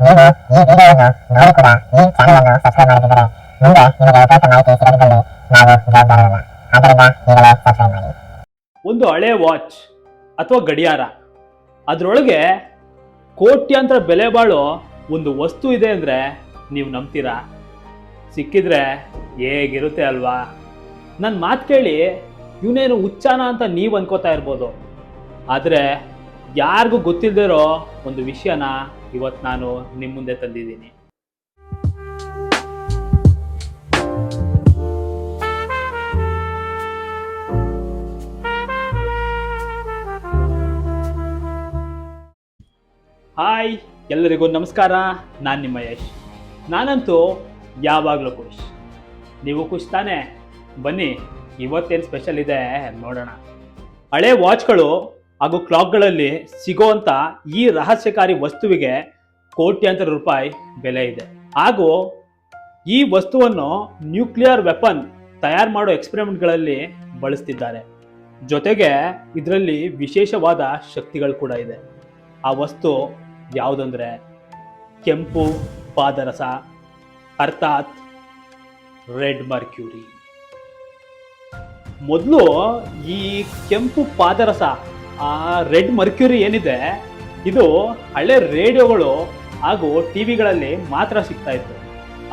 ನೀವು ಈ ವಿಡಿಯೋವನ್ನು ನೋಡಿ ಕೂಡ ಈ ಚಾನಲ್ ಅನ್ನು ಸಬ್ಸ್ಕ್ರೈಬ್ ಮಾಡಿದರೆ ಮುಂದೆ ನಿಮಗೆ ಸ್ವಲ್ಪ ಮಾಹಿತಿ ಸಿಗದಿದ್ದಲ್ಲಿ ನಾವು ಜವಾಬ್ದಾರರಲ್ಲ. ಆದ್ದರಿಂದ ಈಗಲೇ ಸಬ್ಸ್ಕ್ರೈಬ್ ಮಾಡಿ. ಒಂದು ಹಳೆ ವಾಚ್ ಅಥವಾ ಗಡಿಯಾರ, ಅದರೊಳಗೆ ಕೋಟ್ಯಾಂತರ ಬೆಲೆ ಬಾಳೋ ಒಂದು ವಸ್ತು ಇದೆ ಅಂದರೆ ನೀವು ನಂಬ್ತೀರಾ? ಸಿಕ್ಕಿದ್ರೆ ಹೇಗಿರುತ್ತೆ ಅಲ್ವಾ? ನನ್ನ ಮಾತು ಕೇಳಿ ಇವನೇನು ಹುಚ್ಚಾನ ಅಂತ ನೀವು ಅನ್ಕೋತಾ ಇರ್ಬೋದು, ಆದರೆ ಯಾರಿಗೂ ಗೊತ್ತಿಲ್ಲದೆ ಇರೋ ಒಂದು ವಿಷಯನ ಇವತ್ತು ನಾನು ನಿಮ್ಮ ಮುಂದೆ ತಂದಿದ್ದೀನಿ. ಹಾಯ್, ಎಲ್ಲರಿಗೂ ನಮಸ್ಕಾರ. ನಾನು ನಿಮ್ಮ ಯಶ್. ನಾನಂತೂ ಯಾವಾಗಲೂ ಖುಷ್. ನೀವು ಖುಷ್ ತಾನೇ? ಬನ್ನಿ, ಇವತ್ತೇನು ಸ್ಪೆಷಲ್ ಇದೆ ನೋಡೋಣ. ಹಳೆ ವಾಚ್ಗಳು ಹಾಗೂ ಕ್ಲಾಕ್ಗಳಲ್ಲಿ ಸಿಗೋವಂಥ ಈ ರಹಸ್ಯಕಾರಿ ವಸ್ತುವಿಗೆ ಕೋಟ್ಯಾಂತರ ರೂಪಾಯಿ ಬೆಲೆ ಇದೆ. ಹಾಗೂ ಈ ವಸ್ತುವನ್ನು ನ್ಯೂಕ್ಲಿಯರ್ ವೆಪನ್ ತಯಾರು ಮಾಡೋ ಎಕ್ಸ್ಪೆರಿಮೆಂಟ್ಗಳಲ್ಲಿ ಬಳಸ್ತಿದ್ದಾರೆ. ಜೊತೆಗೆ ಇದರಲ್ಲಿ ವಿಶೇಷವಾದ ಶಕ್ತಿಗಳು ಕೂಡ ಇದೆ. ಆ ವಸ್ತು ಯಾವುದಂದ್ರೆ ಕೆಂಪು ಪಾದರಸ, ಅರ್ಥಾತ್ ರೆಡ್ ಮರ್ಕ್ಯೂರಿ. ಮೊದಲು ಈ ಕೆಂಪು ಪಾದರಸ, ಆ ರೆಡ್ ಮರ್ಕ್ಯೂರಿ ಏನಿದೆ, ಇದು ಹಳೆ ರೇಡಿಯೋಗಳು ಹಾಗೂ ಟಿವಿಗಳಲ್ಲಿ ಮಾತ್ರ ಸಿಗ್ತಾ ಇತ್ತು.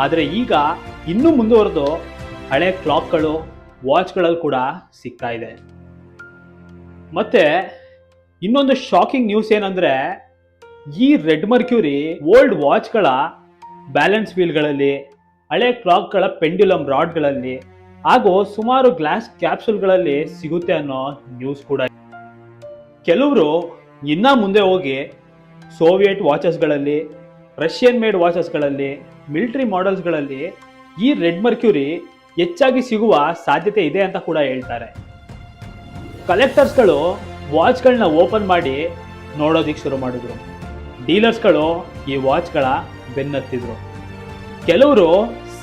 ಆದರೆ ಈಗ ಇನ್ನೂ ಮುಂದುವರೆದು ಹಳೆ ಕ್ಲಾಕ್ಗಳು, ವಾಚ್ಗಳಲ್ಲಿ ಕೂಡ ಸಿಗ್ತಾ ಇದೆ. ಮತ್ತೆ ಇನ್ನೊಂದು ಶಾಕಿಂಗ್ ನ್ಯೂಸ್ ಏನಂದ್ರೆ, ಈ ರೆಡ್ ಮರ್ಕ್ಯೂರಿ ಓಲ್ಡ್ ವಾಚ್ಗಳ ಬ್ಯಾಲೆನ್ಸ್ ವೀಲ್ಗಳಲ್ಲಿ, ಹಳೆ ಕ್ಲಾಕ್ಗಳ ಪೆಂಡ್ಯುಲಮ್ ರಾಡ್ಗಳಲ್ಲಿ ಹಾಗೂ ಸುಮಾರು ಗ್ಲಾಸ್ ಕ್ಯಾಪ್ಸೂಲ್ಗಳಲ್ಲಿ ಸಿಗುತ್ತೆ ಅನ್ನೋ ನ್ಯೂಸ್ ಕೂಡ. ಕೆಲವರು ಇನ್ನ ಮುಂದೆ ಹೋಗಿ ಸೋವಿಯೆಟ್ ವಾಚಸ್ಗಳಲ್ಲಿ, ರಷ್ಯನ್ ಮೇಡ್ ವಾಚಸ್ಗಳಲ್ಲಿ, ಮಿಲಿಟರಿ ಮಾಡೆಲ್ಸ್ಗಳಲ್ಲಿ ಈ ರೆಡ್ ಮರ್ಕ್ಯೂರಿ ಹೆಚ್ಚಾಗಿ ಸಿಗುವ ಸಾಧ್ಯತೆ ಇದೆ ಅಂತ ಕೂಡ ಹೇಳ್ತಾರೆ. ಕಲೆಕ್ಟರ್ಸ್ಗಳು ವಾಚ್ಗಳನ್ನ ಓಪನ್ ಮಾಡಿ ನೋಡೋದಿಕ್ಕೆ ಶುರು ಮಾಡಿದ್ರು. ಡೀಲರ್ಸ್ಗಳು ಈ ವಾಚ್ಗಳ ಬೆನ್ನತ್ತಿದ್ರು. ಕೆಲವರು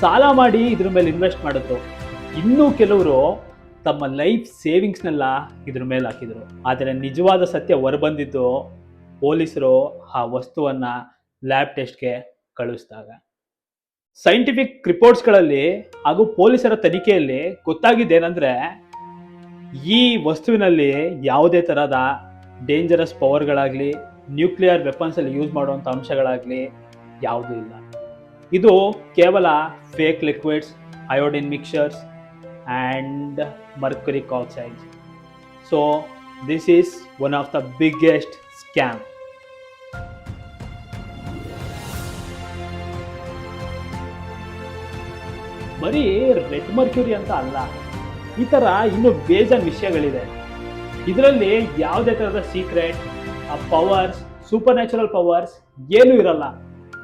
ಸಾಲ ಮಾಡಿ ಇದ್ರ ಮೇಲೆ ಇನ್ವೆಸ್ಟ್ ಮಾಡಿದ್ರು. ಇನ್ನೂ ಕೆಲವರು ತಮ್ಮ ಲೈಫ್ ಸೇವಿಂಗ್ಸ್ನೆಲ್ಲ ಇದ್ರ ಮೇಲೆ ಹಾಕಿದ್ರು. ಆದರೆ ನಿಜವಾದ ಸತ್ಯ ಹೊರಬಂದಿದ್ದು ಪೊಲೀಸರು ಆ ವಸ್ತುವನ್ನ ಲ್ಯಾಬ್ ಟೆಸ್ಟ್ಗೆ ಕಳಿಸಿದಾಗ. ಸೈಂಟಿಫಿಕ್ ರಿಪೋರ್ಟ್ಸ್ಗಳಲ್ಲಿ ಹಾಗೂ ಪೊಲೀಸರ ತನಿಖೆಯಲ್ಲಿ ಗೊತ್ತಾಗಿದ್ದೇನೆಂದ್ರೆ, ಈ ವಸ್ತುವಿನಲ್ಲಿ ಯಾವುದೇ ತರಹದ ಡೇಂಜರಸ್ ಪವರ್ಗಳಾಗಲಿ, ನ್ಯೂಕ್ಲಿಯರ್ ವೆಪನ್ಸ್ ಅಲ್ಲಿ ಯೂಸ್ ಮಾಡುವಂಥ ಅಂಶಗಳಾಗಲಿ ಯಾವುದೂ ಇಲ್ಲ. ಇದು ಕೇವಲ fake liquids, iodine mixers and mercuric oxide. So this is one of the biggest scam. ಬರೀ ರೆಡ್ ಮರ್ಕ್ಯೂರಿ ಅಂತ ಅಲ್ಲ, ಈ ಥರ ಇನ್ನೂ ಬೇಜಾನ್ ವಿಷಯಗಳಿದೆ. ಇದರಲ್ಲಿ ಯಾವುದೇ ಥರದ secret powers, super natural powers ಏನೂ ಇರಲ್ಲ.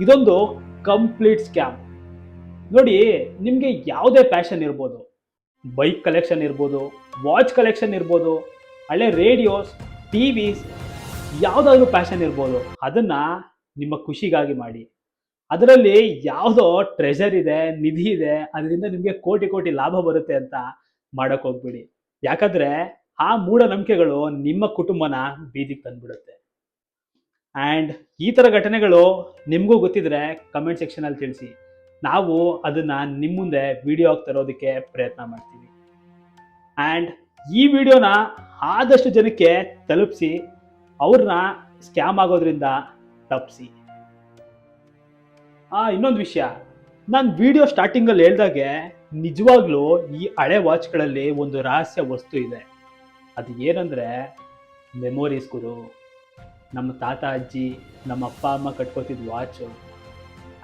ಇದೊಂದು ಕಂಪ್ಲೀಟ್ ಸ್ಕ್ಯಾಮ್. ನೋಡಿ, ನಿಮಗೆ ಯಾವುದೇ ಪ್ಯಾಷನ್ ಇರ್ಬೋದು, ಬೈಕ್ ಕಲೆಕ್ಷನ್ ಇರ್ಬೋದು, ವಾಚ್ ಕಲೆಕ್ಷನ್ ಇರ್ಬೋದು, ಹಳೆ ರೇಡಿಯೋಸ್, ಟಿವಿಸ್, ಯಾವುದಾದ್ರೂ ಪ್ಯಾಷನ್ ಇರ್ಬೋದು, ಅದನ್ನು ನಿಮ್ಮ ಖುಷಿಗಾಗಿ ಮಾಡಿ. ಅದರಲ್ಲಿ ಯಾವುದೋ ಟ್ರೆಷರ್ ಇದೆ, ನಿಧಿ ಇದೆ, ಅದರಿಂದ ನಿಮಗೆ ಕೋಟಿ ಕೋಟಿ ಲಾಭ ಬರುತ್ತೆ ಅಂತ ಮಾಡೋಕ್ಕೆ ಹೋಗ್ಬಿಡಿ. ಯಾಕಂದರೆ ಆ ಮೂಢನಂಬಿಕೆಗಳು ನಿಮ್ಮ ಕುಟುಂಬನ ಬೀದಿಗೆ ತಂದುಬಿಡುತ್ತೆ. ಆ್ಯಂಡ್ ಈ ಥರ ಘಟನೆಗಳು ನಿಮಗೂ ಗೊತ್ತಿದ್ರೆ ಕಮೆಂಟ್ ಸೆಕ್ಷನಲ್ಲಿ ತಿಳಿಸಿ. ನಾವು ಅದನ್ನು ನಿಮ್ಮ ಮುಂದೆ ವಿಡಿಯೋ ಆಗಿ ತರೋದಕ್ಕೆ ಪ್ರಯತ್ನ ಮಾಡ್ತೀವಿ. ಆ್ಯಂಡ್ ಈ ವಿಡಿಯೋನ ಆದಷ್ಟು ಜನಕ್ಕೆ ತಲುಪಿಸಿ, ಅವ್ರನ್ನ ಸ್ಕ್ಯಾಮ್ ಆಗೋದ್ರಿಂದ ತಪ್ಪಿಸಿ. ಇನ್ನೊಂದು ವಿಷಯ, ನಾನು ವಿಡಿಯೋ ಸ್ಟಾರ್ಟಿಂಗಲ್ಲಿ ಹೇಳ್ದಾಗೆ ನಿಜವಾಗ್ಲೂ ಈ ಹಳೆ ವಾಚ್ಗಳಲ್ಲಿ ಒಂದು ರಹಸ್ಯ ವಸ್ತು ಇದೆ. ಅದು ಏನಂದರೆ ಮೆಮೊರೀಸ್ ಗುರು. ನಮ್ಮ ತಾತ ಅಜ್ಜಿ, ನಮ್ಮ ಅಪ್ಪ ಅಮ್ಮ ಕಟ್ಕೋತಿದ್ದ ವಾಚು,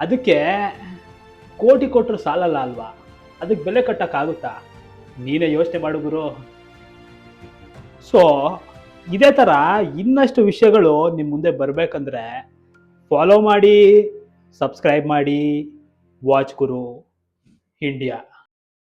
ಅದಕ್ಕೆ ಕೋಟಿ ಕೊಟ್ಟರು ಸಾಲಲ್ಲ ಅಲ್ವಾ? ಅದಕ್ಕೆ ಬೆಲೆ ಕಟ್ಟೋಕ್ಕಾಗುತ್ತಾ? ನೀನೇ ಯೋಚನೆ ಮಾಡು ಗುರು. ಸೊ ಇದೇ ಥರ ಇನ್ನಷ್ಟು ವಿಷಯಗಳು ನಿಮ್ಮ ಮುಂದೆ ಬರಬೇಕಂದ್ರೆ ಫಾಲೋ ಮಾಡಿ, ಸಬ್ಸ್ಕ್ರೈಬ್ ಮಾಡಿ. ವಾಚ್ ಗುರು ಇಂಡಿಯಾ.